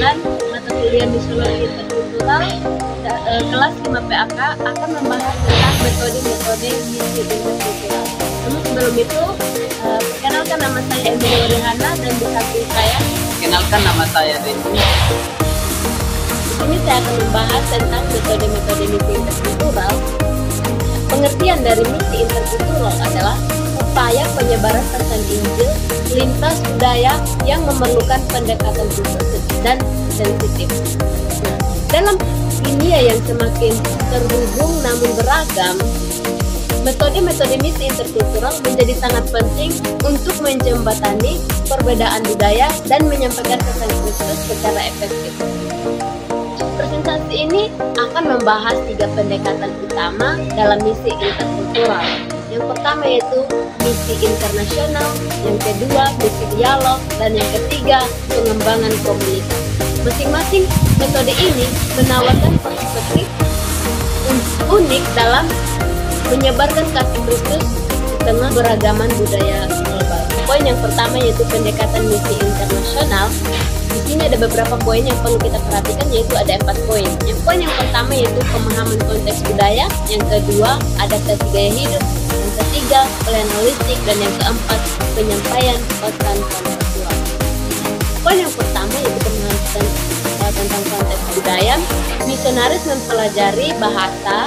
9 mata kuliah Missiologi Interkultural kelas 5 PAK akan membahas tentang metode-metode misi interkultural. Namun sebelum itu, perkenalkan nama saya Emilia Rehana dan di samping saya. Kenalkan nama saya Denny. Di sini saya akan membahas tentang metode-metode misi interkultural. Pengertian dari misi interkultural adalah upaya penyebaran pesan Injil lintas budaya yang memerlukan pendekatan khusus dan sensitif. Nah, dalam dunia yang semakin terhubung namun beragam, metode-metode misi interkultural menjadi sangat penting untuk menjembatani perbedaan budaya dan menyampaikan pesan Kristus secara efektif. Presentasi ini akan membahas 3 pendekatan utama dalam misi interkultural. Yang pertama yaitu misi internasional, yang kedua misi dialog, dan yang ketiga pengembangan komunitas. Masing-masing metode ini menawarkan perspektif unik dalam menyebarkan kasih Kristus di tengah beragaman budaya global. Poin yang pertama yaitu pendekatan misi internasional. Di sini ada beberapa poin yang perlu kita perhatikan, yaitu ada 4 poin. Yang poin yang pertama yaitu pemahaman konteks budaya, yang kedua adaptasi gaya hidup, yang ketiga pelayanan holistik, dan yang keempat penyampaian pesan kontekstual. Poin yang pertama yaitu pemahaman tentang konteks budaya. Misionaris mempelajari bahasa,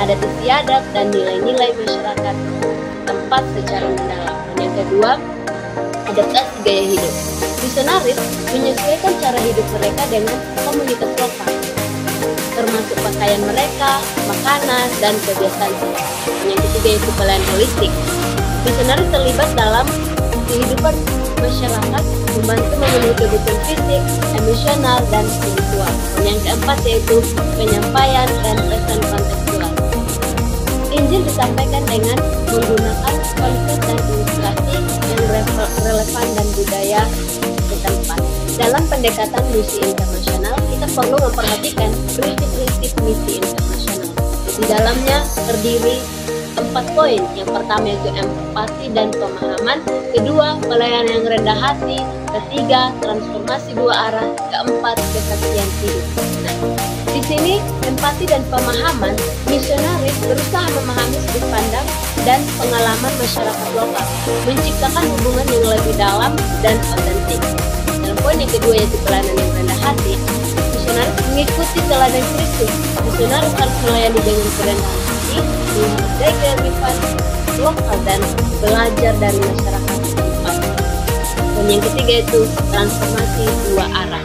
adat istiadat, dan nilai-nilai masyarakat tempat secara mendalam. Dan yang kedua, adaptasi gaya hidup. Misionaris menyesuaikan cara hidup mereka dengan komunitas lokal, termasuk pakaian mereka, makanan, dan kebiasaan. Dan yang ketiga yaitu pelayanan holistik. Misionaris terlibat dalam kehidupan masyarakat, membantu memenuhi kebutuhan fisik, emosional, dan spiritual. Dan yang keempat yaitu penyampaian dan pesan kontekstual. Injil disampaikan dengan menggunakan konsep dan ilustrasi yang relevan dan budaya setempat. Dalam pendekatan misi internasional, kita perlu memperhatikan prinsip-prinsip misi internasional. Di dalamnya terdiri 4 poin. Yang pertama yaitu empati dan pemahaman, kedua pelayanan yang rendah hati, ketiga transformasi 2 arah, keempat kesaksian hidup. Nah, di sini empati dan pemahaman, misionaris berusaha memahami sudut pandang dan pengalaman masyarakat lokal, menciptakan hubungan yang lebih dalam dan otentik. Dalam poin yang kedua yaitu pelayanan yang rendah hati, misionaris mengikuti teladan Kristus. Misionaris harus melayani dengan kerendahan hati, menghargai kearifan lokal dan belajar dari masyarakat setempat. Dan yang ketiga yaitu transformasi 2 arah.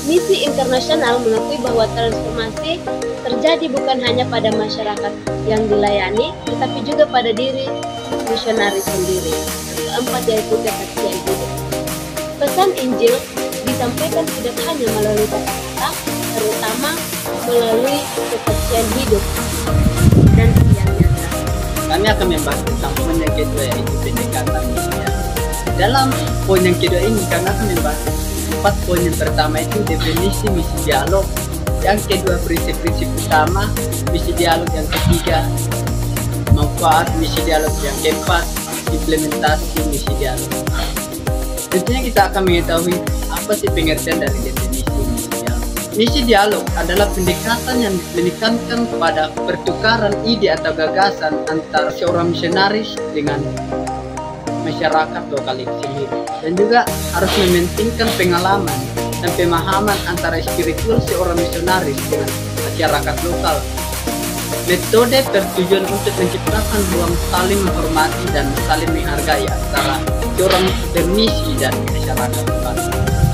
Misi internasional mengakui bahwa transformasi terjadi bukan hanya pada masyarakat yang dilayani, tetapi juga pada diri misionaris sendiri. Yang keempat yaitu kesaksian hidup. Pesan Injil disampaikan tidak hanya melalui kata-kata, terutama melalui kesaksian hidup dan yang nyata. Kami akan membahas tentang poin yang kedua yaitu pendekatan misi. Dalam poin yang kedua ini kami akan membahas 4 poin. Yang pertama itu definisi misi dialog, yang kedua prinsip-prinsip utama misi dialog, yang ketiga manfaat misi dialog, yang keempat implementasi misi dialog. Tentunya kita akan mengetahui apa sih pengertian dari definisi misi dialog. Misi dialog adalah pendekatan yang menekankan pada pertukaran ide atau gagasan antara seorang misionaris dengan masyarakat lokal itu sendiri, dan juga harus mementingkan pengalaman dan pemahaman antara spiritual seorang misionaris dengan masyarakat lokal. Metode bertujuan untuk menciptakan ruang saling menghormati dan saling menghargai antara seorang bermisi dan masyarakat lokal.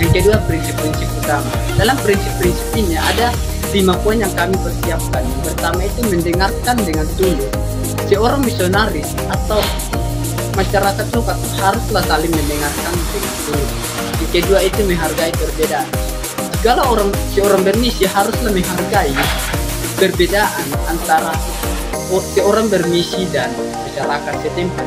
Yang kedua, prinsip-prinsip utama. Dalam prinsip-prinsip ini ada 5 poin yang kami persiapkan. Yang pertama itu mendengarkan dengan tulus. Seorang misionaris atau masyarakat lokal haruslah saling mendengarkan dengan tulus. Yang kedua itu menghargai perbedaan. Segala seorang bermisi haruslah menghargai perbedaan antara seorang bermisi dan masyarakat setempat.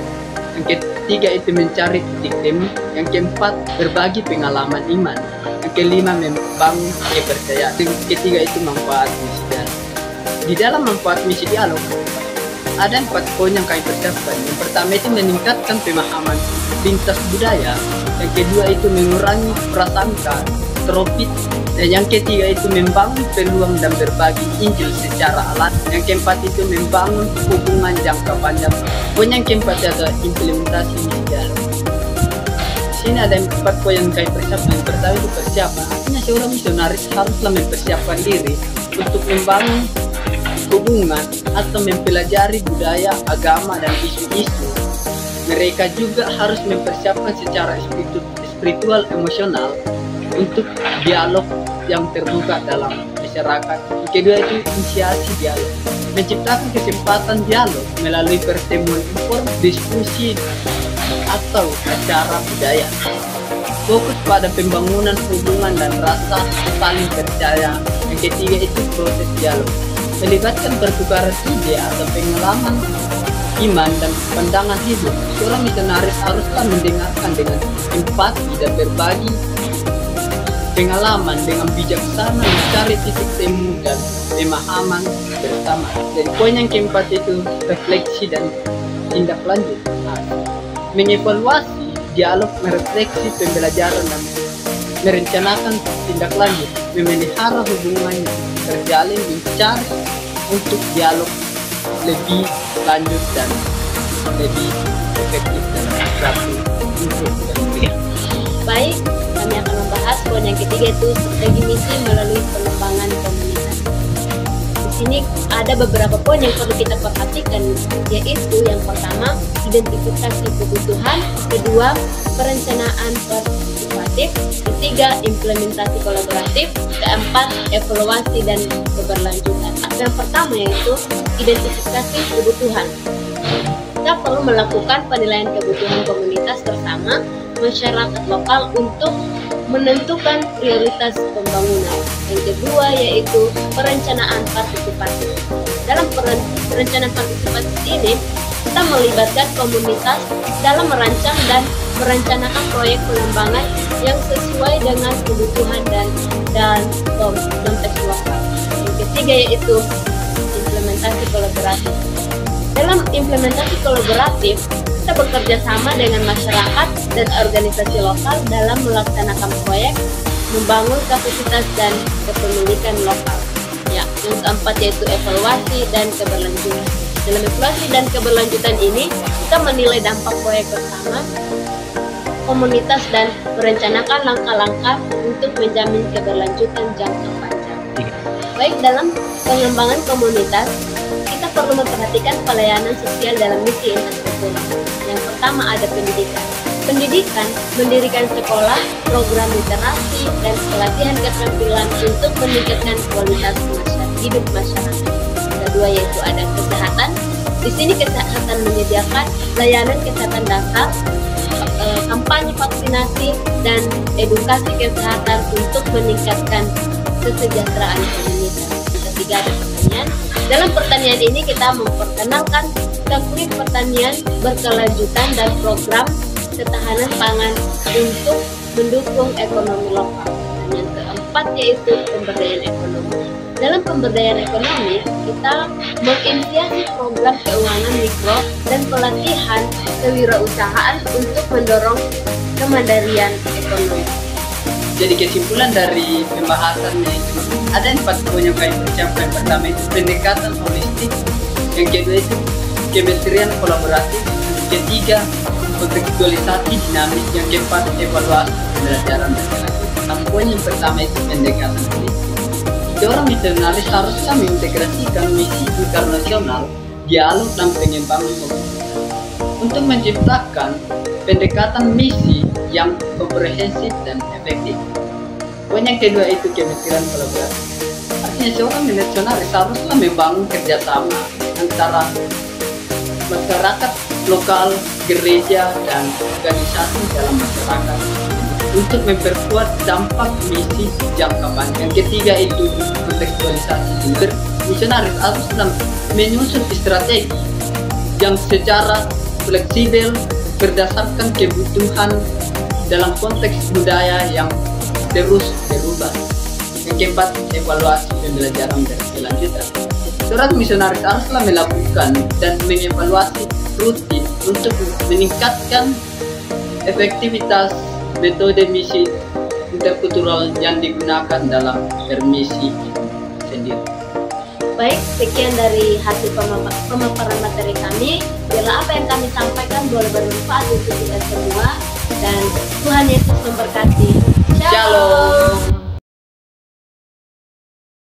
Yang ketiga itu mencari titik temu. Yang keempat berbagi pengalaman iman. Yang kelima membangun kepercayaan. Yang ketiga itu manfaat misi dialog. Di dalam manfaat misi dialog ada 4 poin yang kami persiapkan. Yang pertama itu meningkatkan pemahaman lintas budaya. Yang kedua itu mengurangi prasangka filantropis. Dan yang ketiga itu membangun peluang dan berbagi Injil secara alami. Yang keempat itu membangun hubungan jangka panjang. Poin yang keempat adalah implementasi misi dialog. Di sini ada 4 poin yang kami persiapkan. Yang pertama itu persiapan. Artinya seorang misionaris haruslah mempersiapkan diri untuk membangun hubungan atau mempelajari budaya, agama, dan isu-isu. Mereka juga harus mempersiapkan secara spiritual, emosional untuk dialog yang terbuka dalam masyarakat. Kedua itu inisiasi dialog, menciptakan kesempatan dialog melalui pertemuan diskusi atau acara budaya. Fokus pada pembangunan hubungan dan rasa saling percaya. Yang ketiga itu proses dialog, melibatkan pertukaran ide atau pengalaman iman dan pandangan hidup. Seorang misionaris haruslah mendengarkan dengan empati dan berbagi pengalaman dengan bijaksana, mencari titik temu dan pemahaman bersama. Dan poin yang keempat itu refleksi dan tindak lanjut. Mengevaluasi dialog, merefleksi pembelajaran dan merencanakan tindak lanjut, memelihara hubungan yang terjalin, mencari untuk dialog lebih lanjut dan lebih efektif dalam suatu untuk kemudian. Baik, kami akan membahas poin yang ketiga itu strategi misi melalui pengembangan komunitas. Di sini ada beberapa poin yang perlu kita perhatikan, yaitu yang pertama identifikasi kebutuhan, kedua perencanaan partisipatif, ketiga implementasi kolaboratif, keempat evaluasi dan keberlanjutan. Yang pertama yaitu identifikasi kebutuhan. Kita perlu melakukan penilaian kebutuhan komunitas bersama masyarakat lokal untuk menentukan prioritas pembangunan. Yang kedua yaitu perencanaan partisipatif. Dalam perencanaan partisipatif ini, kita melibatkan komunitas dalam merancang dan merencanakan proyek pengembangan yang sesuai dengan kebutuhan dan konteks lokal. Yang ketiga yaitu implementasi kolaboratif. Dalam implementasi kolaboratif, kita bekerja sama dengan masyarakat dan organisasi lokal dalam melaksanakan proyek, membangun kapasitas dan kepemilikan lokal. Ya, yang keempat yaitu evaluasi dan keberlanjutan. Dalam evaluasi dan keberlanjutan ini, kita menilai dampak proyek bersama komunitas dan merencanakan langkah-langkah untuk menjamin keberlanjutan jangka panjang. Baik, dalam pengembangan komunitas, kita perlu memperhatikan pelayanan sosial dalam misi interkultural. Yang pertama ada pendidikan. Pendidikan mendirikan sekolah, program literasi, dan pelatihan keterampilan untuk meningkatkan kualitas hidup masyarakat. Kedua yaitu ada kesehatan. Di sini kesehatan menyediakan layanan kesehatan dasar, kampanye vaksinasi, dan edukasi kesehatan untuk meningkatkan kesejahteraan komunitas. Yang ketiga ada pertanian. Dalam pertanian ini kita memperkenalkan teknik pertanian berkelanjutan dan program ketahanan pangan untuk mendukung ekonomi lokal. Dan yang keempat yaitu pemberdayaan ekonomi. Dalam pemberdayaan ekonomi, kita menginisiasi program keuangan mikro dan pelatihan kewirausahaan untuk mendorong kemandirian ekonomi. Jadi kesimpulan dari pembahasan ini ada 4 poin yang kami persiapkan. Pertama itu pendekatan holistik, yang kedua itu kementerian kolaboratif, yang ketiga kontekstualisasi dinamis, yang keempat evaluasi pembelajaran dan kelanjutan. Poin yang pertama itu pendekatan holistik. Seorang misionaris harusnya mengintegrasikan misi internasional, dialog dan pengembangan komunitas untuk menciptakan pendekatan misi yang komprehensif dan efektif. Poin yang kedua itu kemitraan kolaboratif. Artinya seorang misionaris haruslah membangun kerjasama antara masyarakat lokal, gereja, dan organisasi dalam masyarakat untuk memperkuat dampak misi jangka panjang. Yang ketiga itu kontekstualisasi. Misionaris haruslah menyusun strategi yang secara fleksibel berdasarkan kebutuhan dalam konteks budaya yang terus berubah. Yang keempat, evaluasi pembelajaran dan kelanjutan. Seorang misionaris haruslah melakukan dan mengevaluasi rutin untuk meningkatkan efektivitas metode misi interkultural yang digunakan dalam permisi sendiri. Baik, sekian dari hasil pemaparan materi kami. Bila apa yang kami sampaikan boleh bermanfaat untuk kita semua, dan Tuhan Yesus memberkati. Shalom.